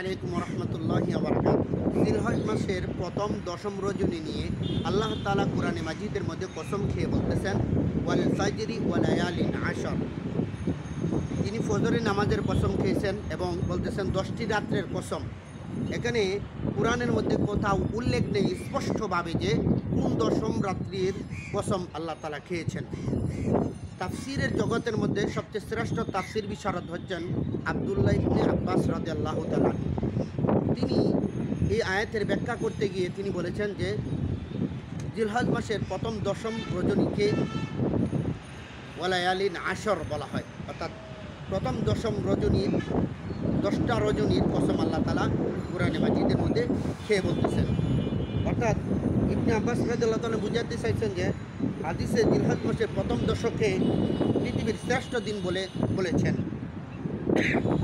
আলাইকুম রহমতুল্লাহি ওয়া বারাকাতুহু। জিলহজ মাসের প্রথম দশম রজনী নিয়ে আল্লাহ তাআলা কোরআনে মাজিদের মধ্যে কসম খেয়ে বলতেছেন, ওয়াল ফাজরি ওয়া লায়ালিন আশর। তিনি ফজরের নামাজের কসম খেয়েছেন এবং বলতেছেন 10টি রাত্রের কসম। এখানে কোরআনের মধ্যে কোথাও উল্লেখ নেই স্পষ্টভাবে যে কোন দশম রাত্রির কসম আল্লাহ তাআলা খেয়েছেন। তাফসিরের জগতের মধ্যে সবচেয়ে শ্রেষ্ঠ তাফসির বিশারদ হচ্ছেন আব্দুল্লাহ ইবনে আব্বাস রাদিয়াল্লাহু তাআলা। তিনি এই আয়াতের ব্যাখ্যা করতে গিয়ে তিনি বলেছেন যে জিলহজ মাসের প্রথম দশম রজনীকে ওয়ালায়ালিন আশর বলা হয়, অর্থাৎ প্রথম দশম রজনীর 10টা রজনীর কসম আল্লাহ তাআলা কোরআনে মাজিদের মধ্যে খেয়ে বলতেছেন। অর্থাৎ ইবনে আব্বাস রাদিয়াল্লাহু তাআলা বুঝাতে চাইছেন যে হাদিসে জিলহজ মাসের প্রথম দশকে পৃথিবীর শ্রেষ্ঠ দিন বলেছেন।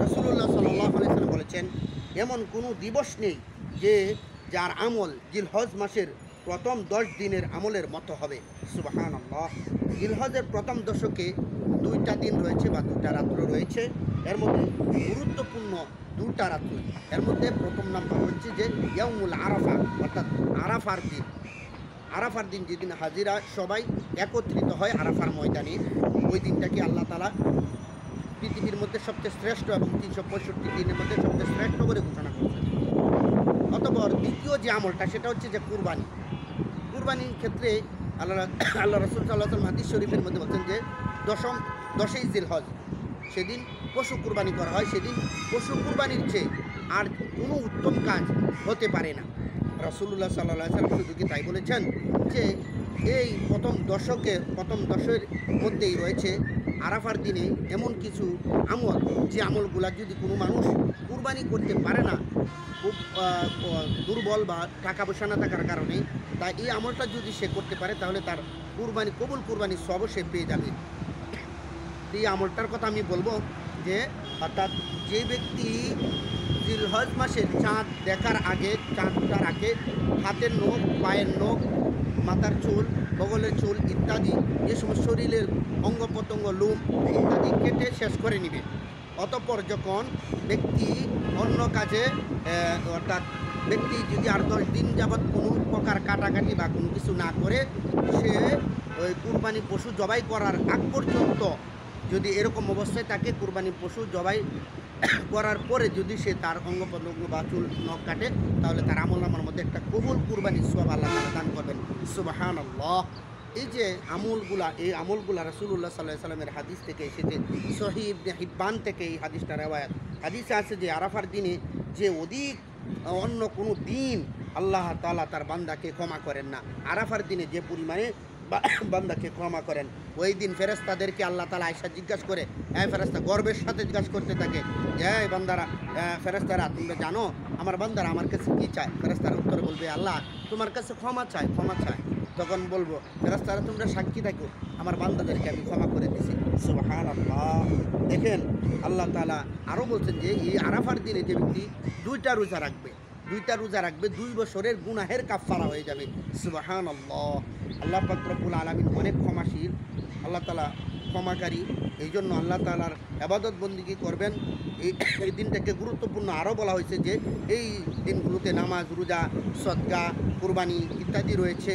রাসূলুল্লাহ সাল্লাল্লাহু আলাইহি ওয়াসাল্লাম বলেছেন, এমন কোনো দিবস নেই যে যার আমল জিলহজ মাসের প্রথম 10 দিনের আমলের মতো হবে। সুবহানাল্লাহ। জিলহজের প্রথম দশকে 2টা দিন রয়েছে বা 2টা রাত্র রয়েছে। এর মধ্যে গুরুত্বপূর্ণ 2টা রাত্র। এর মধ্যে প্রথম নাম্বার হচ্ছে যে ইয়াউমুল আরাফা, অর্থাৎ আরাফার দিন। আরাফার দিন যেদিন হাজিরা সবাই একত্রিত হয় আরাফার ময়দানে, ওই দিনটাকে আল্লাহ তাআলা পৃথিবীর মধ্যে সবচেয়ে শ্রেষ্ঠ এবং 365 দিনের মধ্যে সবচেয়ে শ্রেষ্ঠ করে ঘোষণা করেছেন। অতঃপর দ্বিতীয় যে আমলটা সেটা হচ্ছে যে কুরবানি। কুরবানির ক্ষেত্রে আল্লাহ রাসূল সাল্লাল্লাহু আলাইহি ওয়াসাল্লাম হাদিস শরীফের মধ্যে বলছেন যে 10ই জিলহজ সেদিন পশু কুরবানি করা হয়। সেদিন পশু কুরবানির চেয়ে আর কোনো উত্তম কাজ হতে পারে না। রাসূলুল্লাহ সাল্লাল্লাহু আলাইহি ওয়াসাল্লাম শুধু কি তাই বলেছেন যে এই প্রথম দশের মধ্যেই রয়েছে আরাফার দিনে এমন কিছু আমল, যে আমলগুলা যদি কোনো মানুষ কুরবানি করতে পারে না, খুব দুর্বল বা টাকা পয়সা না থাকার কারণে, তাই এই আমলটা যদি সে করতে পারে তাহলে তার কুরবানির সব সে পেয়ে যাবে। এই আমলটার কথা আমি বলবো যে অর্থাৎ যে ব্যক্তি জিলহজ মাসের চাঁদ দেখার আগে, চাঁদটার আগে হাতের নখ, পায়ের নখ, মাথার চুল, বগলের চুল ইত্যাদি যে সমস্ত শরীরের অঙ্গ প্রত্যঙ্গ, লোম ইত্যাদি কেটে শেষ করে নেবে। অতঃপর যখন ব্যক্তি অন্য কাজে অর্থাৎ ব্যক্তি যদি আর 10 দিন যাবৎ কোনো প্রকার কাটাকাটি বা কোনো কিছু না করে, সে ওই কুরবানি পশু জবাই করার আগ পর্যন্ত যদি এরকম অবস্থায় তাকে কুরবানি পশু জবাই করার পরে যদি সে তার অঙ্গ প্রত্যঙ্গ বা চুল নখ কাটে, তাহলে তার আমলনামার মধ্যে একটা কবুল কুরবানির সওয়াব আল্লাহ তাআলা দান করবেন। সুবহানাল্লাহ। এই যে আমলগুলা রাসূলুল্লাহ সাল্লাল্লাহু আলাইহি ওয়াসাল্লামের হাদিস থেকে এসেছে। সহিহ ইবনে হিব্বান থেকে এই হাদিসটা রওয়ায়াত। হাদিসে আছে যে আরাফার দিনে যে অধিক অন্য কোনো দিন আল্লাহ তাআলা তার বান্দাকে ক্ষমা করেন না, আরাফার দিনে যে পরিমাণে বান্দাকে ক্ষমা করেন, ওই দিন ফেরেশতাদেরকে আল্লাহ তাআলা আয়েশা জিজ্ঞাসা করে, ফেরেশতা গর্বের সাথে জিজ্ঞাসা করতে থাকে যে বান্দারা, ফেরেশতারা তোমরা জানো আমার বান্দারা আমার কাছে কী চায়? ফেরেশতারা উত্তরে বলবে, আল্লাহ তোমার কাছে ক্ষমা চায়। তখন বলবো, ফেরেশতারা তোমরা সাক্ষী থাকো আমার বান্দাদেরকে আমি ক্ষমা করে দিছি। সুবহানাল্লাহ। দেখেন আল্লাহ তাআলা আরও বলছেন যে এই আরাফার দিনে যে ব্যক্তি 2টা রোজা রাখবে 2 বছরের গুনাহের কাফারা হয়ে যাবে। সুবহানাল্লাহ। আল্লাহ পাক রব্বুল আলামিন অনেক ক্ষমাশীল, আল্লাহ তাআলা ক্ষমাকারী। এই জন্য আল্লাহ তাআলার ইবাদত বন্দেগী করবেন। এই দিনটাকে গুরুত্বপূর্ণ আরও বলা হয়েছে যে এই দিনগুলোতে নামাজ, রোজা, সদকা, কুরবানি ইত্যাদি রয়েছে।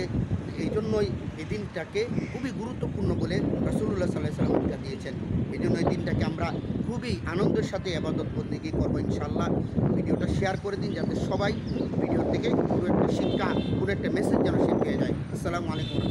এই জন্যই এই দিনটাকে খুবই গুরুত্বপূর্ণ বলে রাসূলুল্লাহ সাল্লাল্লাহু আলাইহি ওয়াসাল্লাম শিক্ষা দিয়েছেন। এই জন্য এই দিনটাকে আমরা খুবই আনন্দের সাথে ইবাদত বন্দেগী করবো ইনশাআল্লাহ। ভিডিওটা শেয়ার করে দিন যাতে সবাই ভিডিও থেকে কোনো একটা শিক্ষা, কোনো একটা মেসেজ যেন সে পেয়ে যায়। আসসালামু আলাইকুম।